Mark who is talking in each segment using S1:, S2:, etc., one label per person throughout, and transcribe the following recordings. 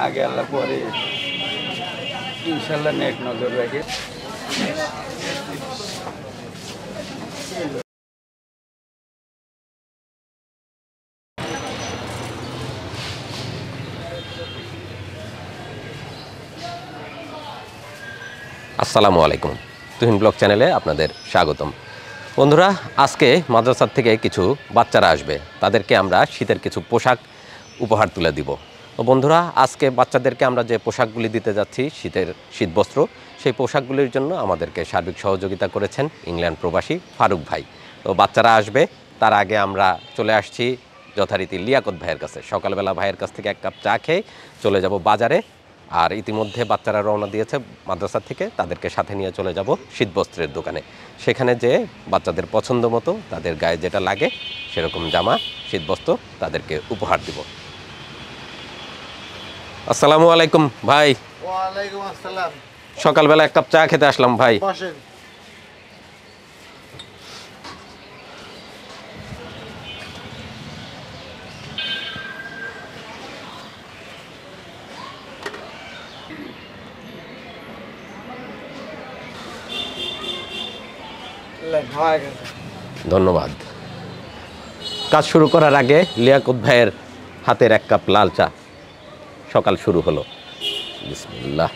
S1: আগে আল্লাহ পরে ইনশাল্লাহ নেক নজর রাখে।
S2: আসসালামু আলাইকুম, তুহিন ব্লগ চ্যানেলে আপনাদের স্বাগতম। বন্ধুরা, আজকে মাদ্রাসার থেকে কিছু বাচ্চারা আসবে, তাদেরকে আমরা শীতের কিছু পোশাক উপহার তুলে দিব। তো বন্ধুরা, আজকে বাচ্চাদেরকে আমরা যে পোশাকগুলি দিতে যাচ্ছি, শীতবস্ত্র, সেই পোশাকগুলির জন্য আমাদেরকে সার্বিক সহযোগিতা করেছেন ইংল্যান্ড প্রবাসী ফারুক ভাই। তো বাচ্চারা আসবে, তার আগে আমরা চলে আসছি যথারীতি লিয়াকত ভাইয়ের কাছে। সকালবেলা ভাইয়ের কাছ থেকে এক কাপ চা খেয়ে চলে যাব বাজারে। আর ইতিমধ্যে বাচ্চারা রওনা দিয়েছে মাদ্রাসা থেকে, তাদেরকে সাথে নিয়ে চলে যাব শীতবস্ত্রের দোকানে। সেখানে যে বাচ্চাদের পছন্দ মতো তাদের গায়ে যেটা লাগে সেরকম জামা, শীতবস্ত্র তাদেরকে উপহার দিব। আসসালামু আলাইকুম ভাই।
S3: ওয়ালাইকুম আসসালাম।
S2: সকালবেলা এক কাপ চা খেতে আসলাম ভাই।
S3: বসেন।
S2: ধন্যবাদ। কাজ শুরু করার আগে লিয়াকত ভাইয়ের হাতের এক কাপ লাল চা। সকাল শুরু হলো। বিসমিল্লাহ।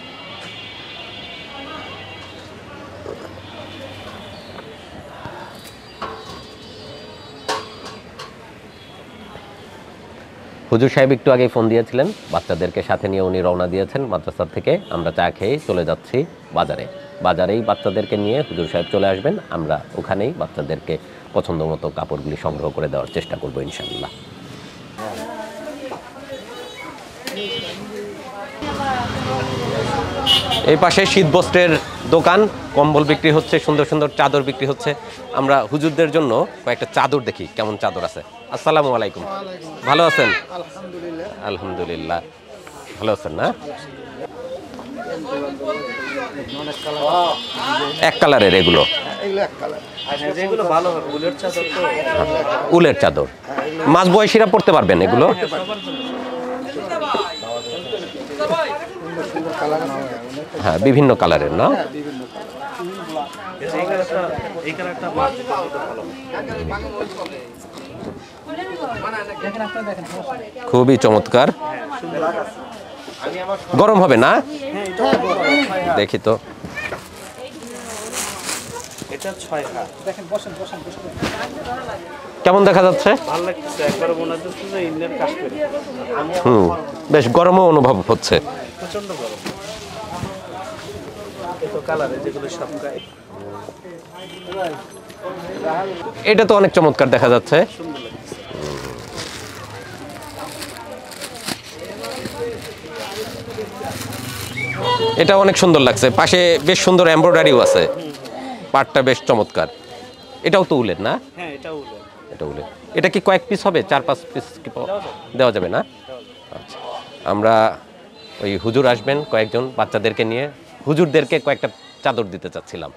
S2: হুজুর সাহেব একটু আগেই ফোন দিয়েছিলেন, বাচ্চাদেরকে সাথে নিয়ে উনি রওনা দিয়েছেন মাদ্রাসা থেকে। আমরা চা খেয়ে চলে যাচ্ছি বাজারে। বাজারেই বাচ্চাদেরকে নিয়ে হুজুর সাহেব চলে আসবেন, আমরা ওখানেই বাচ্চাদেরকে পছন্দ মতো কাপড়গুলি সংগ্রহ করে দেওয়ার চেষ্টা করবো ইনশাআল্লাহ। এই পাশে শীতবস্ত্রের দোকান, কম্বল বিক্রি হচ্ছে, সুন্দর সুন্দর চাদর বিক্রি হচ্ছে। আমরা হুজুরদের জন্য কয়েকটা চাদর দেখি কেমন চাদর আছে। আসসালামু আলাইকুম, ভালো আছেন?
S3: আলহামদুলিল্লাহ।
S2: আলহামদুলিল্লাহ, ভালো আছেন না? এক কালারের এগুলো,
S3: যেগুলো ভালো হবে উলের চাদর তো।
S2: উলের চাদর। মাঝ বয়সীরা পড়তে পারবেন এগুলো? হ্যাঁ, বিভিন্ন কালারের না? খুবই চমৎকার। গরম হবে না? দেখি তো। কেমন দেখা যাচ্ছে? বেশ গরমও অনুভব হচ্ছে। এটা তো অনেক চমৎকার দেখা যাচ্ছে। এটা অনেক সুন্দর লাগছে, পাশে বেশ সুন্দর এমব্রয়ডারিও আছে, পাটটা বেশ চমৎকার। এটাও তো উলের না?
S3: হ্যাঁ,
S2: এটা উলের। এটা কি কয়েক পিস হবে? 4-5 পিস কি দেওয়া যাবে না? আচ্ছা, আমরা ওই হুজুর আসবেন কয়েকজন, বাচ্চাদেরকে নিয়ে হুজুরদেরকে কয়েকটা চাদর দিতে চাচ্ছিলাম।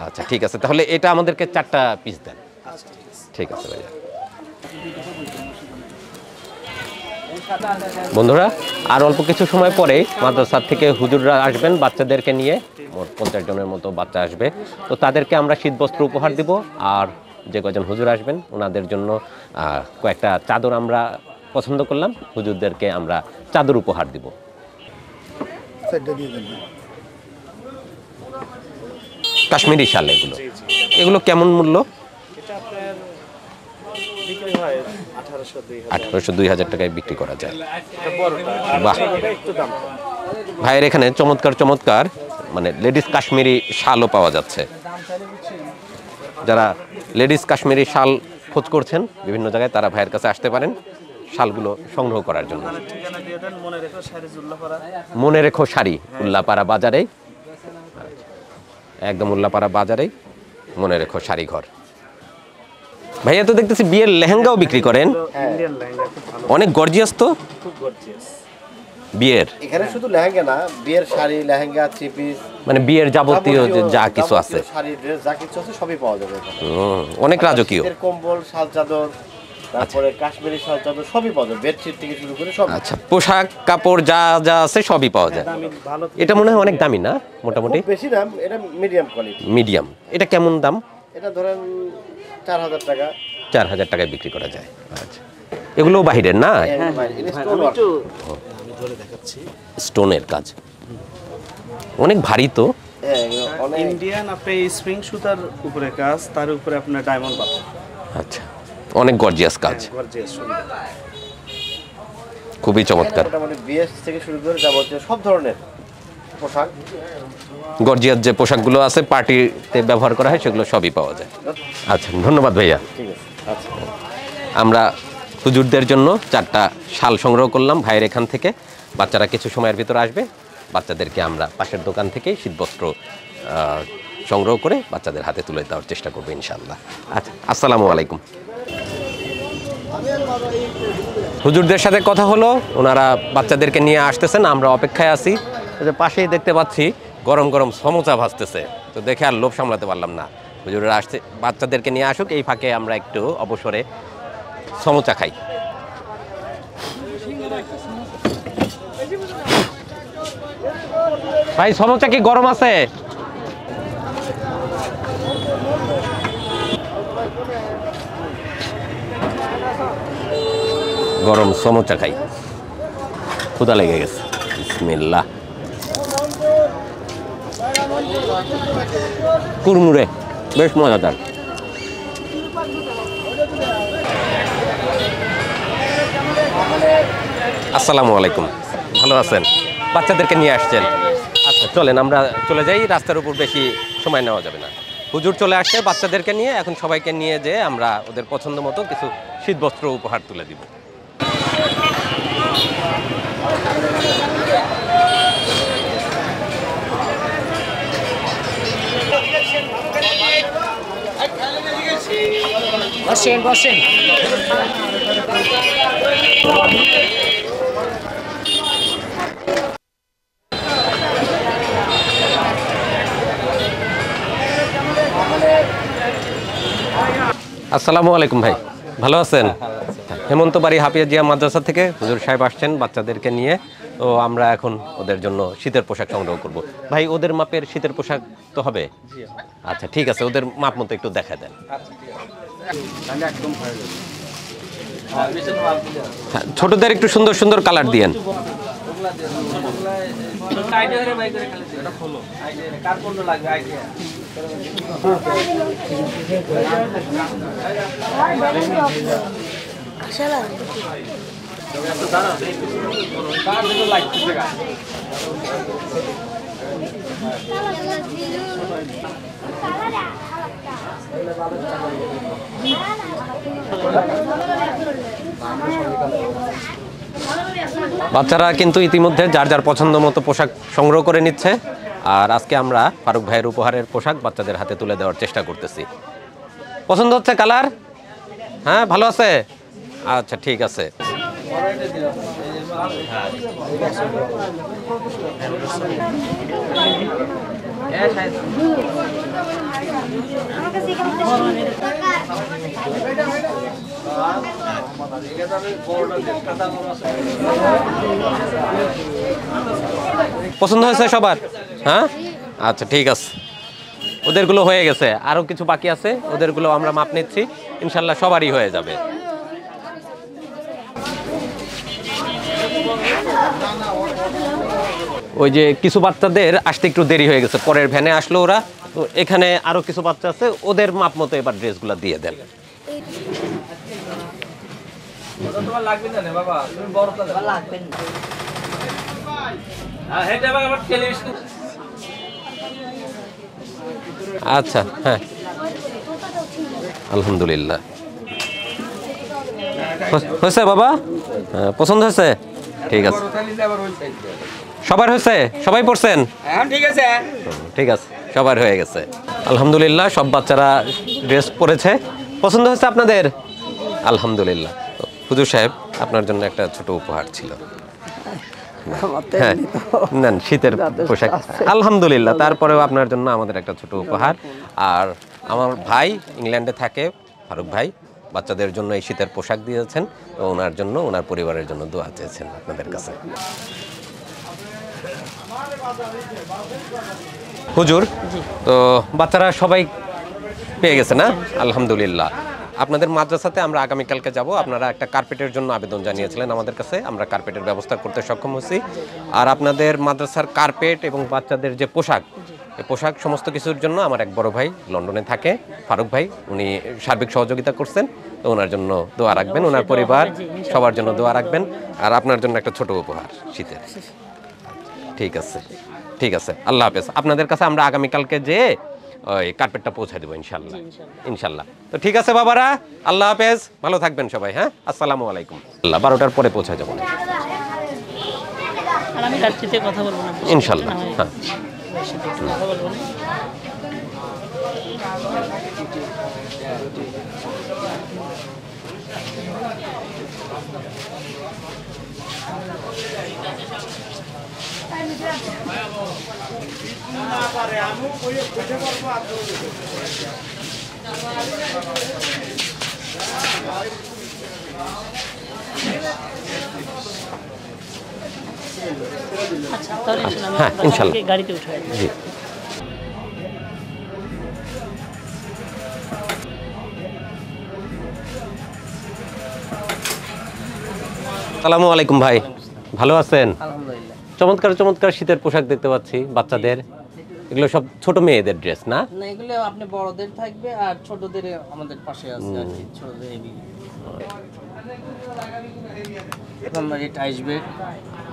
S2: আচ্ছা ঠিক আছে, তাহলে এটা আমাদেরকে 4টা পিস দেন। ঠিক আছে ভাইয়া। বন্ধুরা, আর অল্প কিছু সময় পরে মাদ্রাসা থেকে হুজুররা আসবেন বাচ্চাদেরকে নিয়ে। মোট 50 জনের মতো বাচ্চা আসবে। তো তাদেরকে আমরা শীতবস্ত্র উপহার দিব। আর যে কজন হুজুর আসবেন ওনাদের জন্য কয়েকটা চাদর আমরা পছন্দ করলাম, হুজুরদেরকে আমরা চাদর উপহার দিব। কাশ্মীরি শাল এগুলো, এগুলো কেমন মূল্য? 1800-2000 টাকায় বিক্রি করা যায়। বাহ, ভাইয়ের এখানে চমৎকার চমৎকার মানে লেডিস কাশ্মীরি শালও পাওয়া যাচ্ছে। যারা লেডিস কাশ্মীরি শাল খোঁজ করছেন বিভিন্ন জায়গায়, তারা ভাইয়ের কাছে আসতে পারেন শালগুলো সংগ্রহ করার জন্য। মনে রেখো শাড়ি, উল্লাপাড়া বাজারে, একদম উল্লাপাড়া বাজারেই মনে রেখো শাড়ি ঘর। ভাইয়া তো দেখতেছি বিয়ের লেহেঙ্গাও বিক্রি করেন, অনেক গর্জিয়াস তো। বিয়ের
S4: এখানে শুধু লেহেঙ্গা না, বিয়ের শাড়ি, লেহেঙ্গা, থ্রি পিস,
S2: মানে বিয়ের যাবতীয় যা কিছু আছে,
S4: শাড়ি, ড্রেস, যা কিছু আছে সবই পাওয়া যাবে এখানে।
S2: অনেক রাজকীয়।
S4: কম্বল, শাল চাদর, তারপরে কাশ্মীরি শাল চাদর সবই পাওয়া যায়, বেডশিট থেকে শুরু করে সব।
S2: আচ্ছা, পোশাক কাপড় যা যা আছে সবই পাওয়া যায়।
S3: দামি ভালো
S2: এটা মনে হয় অনেক দামি না, মোটামুটি
S4: খুব বেশি দাম, এটা মিডিয়াম কোয়ালিটি।
S2: মিডিয়াম। এটা কেমন দাম?
S4: এটা ধরেন 4000 টাকা।
S2: 4000 টাকায় বিক্রি করা যায়। আচ্ছা, এগুলো বাহিরের না?
S3: আমি ধরে দেখাচ্ছি।
S2: স্টোনের কাজ অনেক ভারী তো।
S4: হ্যাঁ, এগুলো অনেক
S3: ইন্ডিয়ান আপনি স্প্রিং সুতার উপরে কাজ, তার উপরে আপনার ডায়মন্ড পাথর।
S2: আচ্ছা, অনেক গর্জিয়াস কাজ,
S3: গর্জিয়াস সুন্দর।
S2: খুবই চমৎকার।
S4: মোটামুটি বিএস থেকে শুরু করে যাবতীয় সব ধরনের পোশাক।
S2: গর্জিয়াস যে পোশাকগুলো আছে পার্টিতে ব্যবহার করা হয় সেগুলো সবই পাওয়া যায়। আচ্ছা, ধন্যবাদ ভাইয়া।
S4: ঠিক আছে, আচ্ছা।
S2: আমরা হুজুরদের জন্য 4টা শাল সংগ্রহ করলাম ভাইয়ের এখান থেকে। বাচ্চারা কিছু সময়ের ভিতর আসবে, বাচ্চাদেরকে আমরা পাশের দোকান থেকে শীতবস্ত্র সংগ্রহ করে বাচ্চাদের হাতে তুলে দেওয়ার চেষ্টা করবো ইনশাআল্লাহ। আচ্ছা, আসসালামু আলাইকুম। হুজুরদের সাথে কথা হলো, ওনারা বাচ্চাদেরকে নিয়ে আসতেছেন, আমরা অপেক্ষায় আছি। ওই যে পাশেই দেখতে পাচ্ছি গরম গরম সমোসা ভাজতেছে, তো দেখে আর লোভ সামলাতে পারলাম না। হুজুররা আসছে, বাচ্চাদেরকে নিয়ে আসুক, এই ফাঁকে আমরা একটু অবসরে সমোসা খাই। ভাই, সমোসা কি গরম আছে? গরম সমোসা খাই, ক্ষুধা লেগে গেছে। বিসমিল্লাহ। কুরমুরে বেশ মজাদার। আসসালামু আলাইকুম, ভালো আছেন? বাচ্চাদেরকে নিয়ে আসছেন? আচ্ছা, চলেন আমরা চলে যাই, রাস্তার উপর বেশি সময় নেওয়া যাবে না। হুজুর চলে আসছে বাচ্চাদেরকে নিয়ে, এখন সবাইকে নিয়ে যেয়ে আমরা ওদের পছন্দ মতো কিছু শীতবস্ত্র উপহার তুলে দিব।
S5: বসেন বসেন।
S2: আসসালামু আলাইকুম ভাই, ভালো আছেন? হেমন্ত বাড়ি হাফিয়া জিয়া মাদ্রাসা থেকে হুজুর সাহেব আসছেন বাচ্চাদেরকে নিয়ে। তো আমরা এখন ওদের জন্য শীতের পোশাক সংগ্রহ করব। ভাই, ওদের মাপের শীতের পোশাক তো হবে? আচ্ছা, ঠিক আছে, ওদের মাপ মতো একটু দেখা দেন। হ্যাঁ, ছোটদের একটু সুন্দর সুন্দর কালার দিয়েন। বাচ্চারা কিন্তু ইতিমধ্যে যার যার পছন্দ মতো পোশাক সংগ্রহ করে নিচ্ছে। আর আজকে আমরা ফারুক ভাইয়ের উপহারের পোশাক বাচ্চাদের হাতে তুলে দেওয়ার চেষ্টা করতেছি। পছন্দ হচ্ছে কালার? হ্যাঁ, ভালো আছে? আচ্ছা, ঠিক আছে। পছন্দ হয়েছে সবার? হ্যাঁ, আচ্ছা, ঠিক আছে। ওদেরগুলো হয়ে গেছে, আরো কিছু বাকি আছে, ওদেরগুলো আমরা মাপ নিচ্ছি, ইনশাল্লাহ সবারই হয়ে যাবে। ওই যে কিছু বাচ্চাদের আসতে একটু দেরি হয়ে গেছে, পরের ভ্যানে আসলো ওরা, তো এখানে আরো কিছু বাচ্চা আছে, ওদের মাপ মতো এবার ড্রেসগুলো দিয়ে দেন। আচ্ছা, হ্যাঁ, আলহামদুলিল্লাহ। হয়েছে বাবা? হ্যাঁ, পছন্দ হয়েছে? ঠিক আছে, সবার হয়েছে? সবাই পড়ছেন? ঠিক আছে, ঠিক আছে, সবার হয়ে গেছে আলহামদুলিল্লাহ। সব বাচ্চারা ড্রেস পরেছে। পছন্দ হয়েছে আপনাদের? আলহামদুলিল্লাহ। হুজুর সাহেব, আপনার জন্য একটা ছোট উপহার ছিল। হ্যাঁ, নেন, শীতের পোশাক। আলহামদুলিল্লাহ, তারপরেও আপনার জন্য আমাদের একটা ছোট উপহার। আর আমার ভাই ইংল্যান্ডে থাকে, ফারুক ভাই, বাচ্চাদের জন্য এই শীতের পোশাক দিয়েছেন, তো ওনার জন্য ওনার পরিবারের জন্য দোয়া চেয়েছেন আপনাদের কাছে। হুজুর, তো বাচ্চারা সবাই পেয়ে গেছে না? আলহামদুলিল্লাহ। আপনাদের মাদ্রাসাতে আমরা আগামীকালকে যাব। আপনারা একটা কার্পেটের জন্য আবেদন জানিয়েছিলেন আমাদের কাছে, আমরা কার্পেটের ব্যবস্থা করতে সক্ষম হয়েছি। আর আপনাদের মাদ্রাসার কার্পেট এবং বাচ্চাদের যে পোশাক, এই পোশাক সমস্ত কিছুর জন্য আমার এক বড় ভাই লন্ডনে থাকে, ফারুক ভাই, উনি সার্বিক সহযোগিতা করছেন। তো ওনার জন্য দোয়া রাখবেন, ওনার পরিবার সবার জন্য দোয়া রাখবেন। আর আপনার জন্য একটা ছোট উপহার শীতের। ঠিক আছে, ঠিক আছে, আল্লাহ হাফেজ। আপনাদের কাছে আমরা আগামীকালকে যেয়ে ওই কার্পেটটা পৌঁছে দেবো ইনশাল্লাহ, ইনশাল্লাহ। তো ঠিক আছে বাবারা, আল্লাহ হাফেজ, ভালো থাকবেন সবাই। হ্যাঁ, আসসালামু আলাইকুম। আল্লাহ 12টার পরে পৌঁছে যাবো
S5: আর আমি রাত্রিতে কথা বলবো না
S2: ইনশাল্লাহ। হ্যাঁ,
S5: কথা বলবো না। আচ্ছা, তাহলে
S2: হ্যাঁ, ইনশাল্লাহ।
S5: গাড়িতে উঠে
S2: জি। আসসালামু আলাইকুম ভাই, ভালো আছেন?
S3: আলহামদুলিল্লাহ।
S2: চমৎকার চমৎকার শীতের পোশাক দেখতে পাচ্ছি বাচ্চাদের। এগুলো সব ছোট মেয়েদের ড্রেস না?
S3: না, এগুলো আপনি বড়দের থাকবে আর ছোটদের আমাদের পাশে আছে আর কি, ছোটদের এই রেট আসবে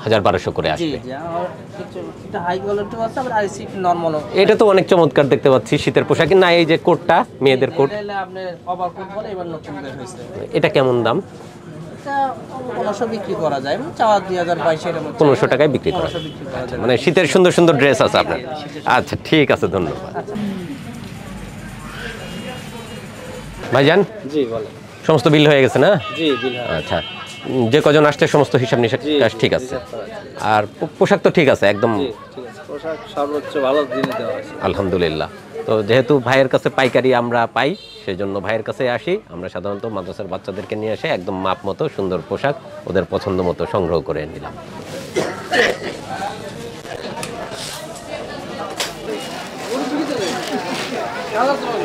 S2: 1200 করে
S3: জি
S2: আসবে।
S3: জি। আর কিছু এটা হাই কোয়ালিটি আছে, আবার আইসি নরমাল।
S2: এটা তো অনেক চমৎকার দেখতে পাচ্ছি শীতের পোশাক। না, এই যে কোটটা, মেয়েদের কোট,
S3: এটা আপনি ওভারকোট বলে এবার নতুন বের হয়েছে।
S2: এটা কেমন দাম?
S3: এটা 1500 বিক্রি করা যায়, চাওয়া 2022 এর মধ্যে
S2: 1500 টাকায় বিক্রি করা
S3: 1500 বিক্রি করা যায়।
S2: মানে শীতের সুন্দর সুন্দর ড্রেস আছে আপনার। আচ্ছা, ঠিক আছে, ধন্যবাদ ভাইজান।
S3: জি বলেন।
S2: সমস্ত বিল হয়ে গেছে না?
S3: জি বিল।
S2: আচ্ছা, যে কজন আসছে সমস্ত হিসাব নিকাশ ঠিক আছে? আর পোশাক তো ঠিক আছে একদম?
S3: ঠিক আছে, পোশাক সর্বোচ্চ ভালো জিনিস দেওয়া আছে
S2: আলহামদুলিল্লাহ। তো যেহেতু ভাইয়ের কাছে পাইকারি আমরা পাই, সেই জন্য ভাইয়ের কাছে আসি। আমরা সাধারণত মাদ্রাসার বাচ্চাদেরকে নিয়ে এসে একদম মাপ মতো সুন্দর পোশাক ওদের পছন্দ মতো সংগ্রহ করে নিলাম।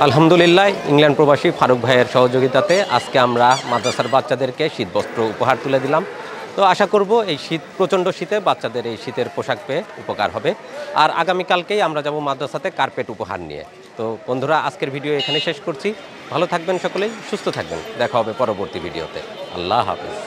S2: আলহামদুলিল্লাহ, ইংল্যান্ড প্রবাসী ফারুক ভাইয়ের সহযোগিতাতে আজকে আমরা মাদ্রাসার বাচ্চাদেরকে শীতবস্ত্র উপহার তুলে দিলাম। তো আশা করব এই প্রচণ্ড শীতে বাচ্চাদের এই শীতের পোশাক পেয়ে উপকার হবে। আর আগামীকালকেই আমরা যাব মাদ্রাসাতে কার্পেট উপহার নিয়ে। তো বন্ধুরা, আজকের ভিডিও এখানে শেষ করছি। ভালো থাকবেন সকলেই, সুস্থ থাকবেন। দেখা হবে পরবর্তী ভিডিওতে। আল্লাহ হাফেজ।